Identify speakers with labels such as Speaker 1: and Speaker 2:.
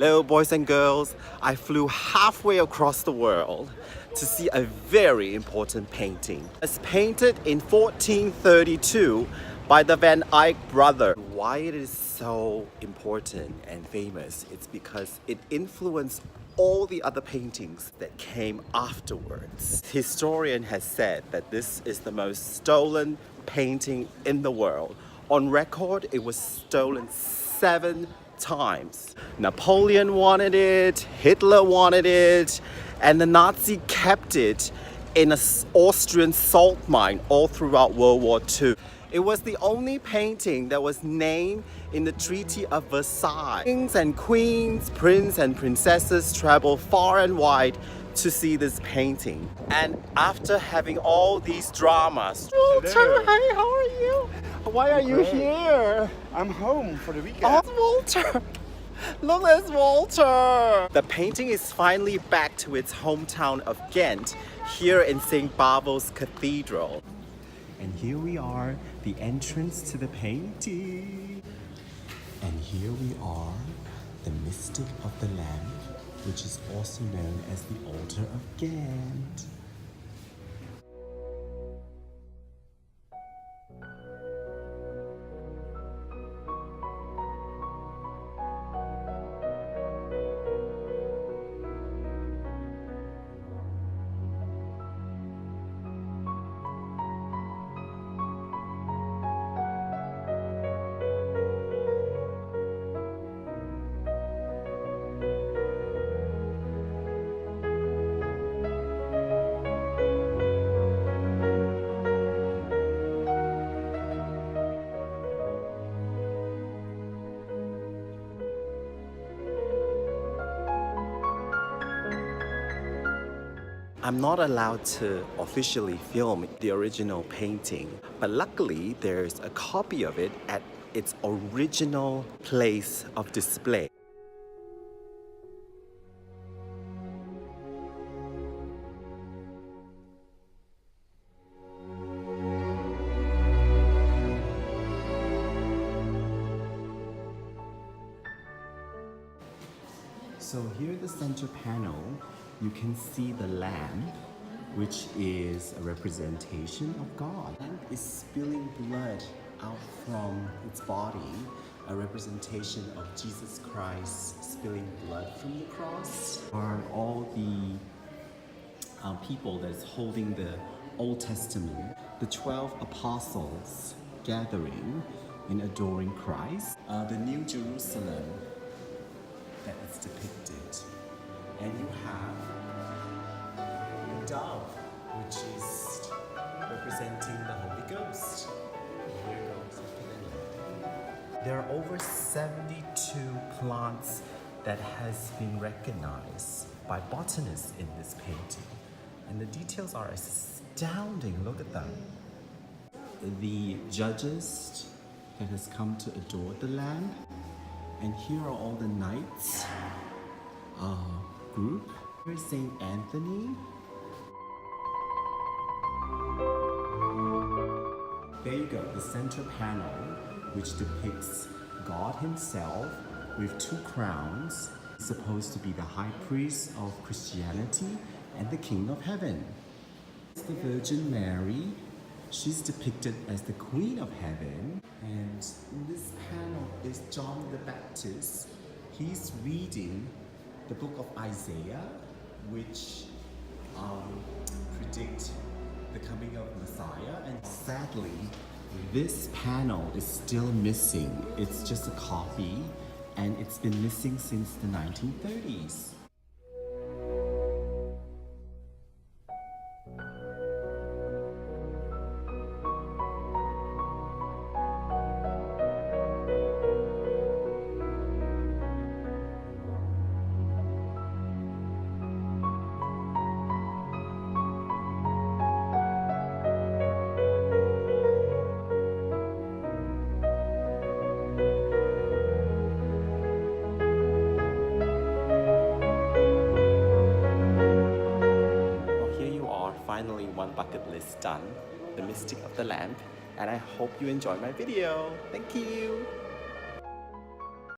Speaker 1: Hello boys and girls, I flew halfway across the world to see a very important painting. It's painted in 1432 by the Van Eyck brother. Why it is so important and famous, it's because it influenced all the other paintings that came afterwards. Historian has said that this is the most stolen painting in the world. On record, it was stolen 7 times. Napoleon wanted it, Hitler wanted it, and the Nazi kept it in an Austrian salt mine all throughout World War II. It was the only painting that was named in the Treaty of Versailles. Kings and queens, princes and princesses traveled far and wide to see this painting. And after having all these dramas, Walter, hey, how are you? Why are you here?
Speaker 2: I'm home for the weekend.
Speaker 1: Oh, Walter! Look at Walter! The painting is finally back to its hometown of Ghent, here in St. Bavo's Cathedral. And here we are, the entrance to the painting. And here we are, the mystic of the lamp, which is also known as the Alter of Ghent. I'm not allowed to officially film the original painting, but luckily there's a copy of it at its original place of display. So here at the center panel, you can see the lamp, which is a representation of God. The lamp is spilling blood out from its body, a representation of Jesus Christ spilling blood from the cross. Are all the people that is holding the Old Testament, the 12 apostles gathering and adoring Christ. The New Jerusalem that is depicted. And you have the dove, which is representing the Holy Ghost. Here goes the There are over 72 plants that has been recognized by botanists in this painting. And the details are astounding. Look at them. The judges that has come to adore the lamb. And here are all the knights group. Here's St. Anthony. There you go, the center panel, which depicts God himself with 2 crowns. He's supposed to be the high priest of Christianity and the King of Heaven. It's the Virgin Mary. She's depicted as the Queen of Heaven. And in this panel is John the Baptist. He's reading the book of Isaiah, which predict the coming of Messiah. And sadly, this panel is still missing. It's just a copy, and it's been missing since the 1930s. Finally, one bucket list done, the mystic of the lamp, and I hope you enjoy my video. Thank you.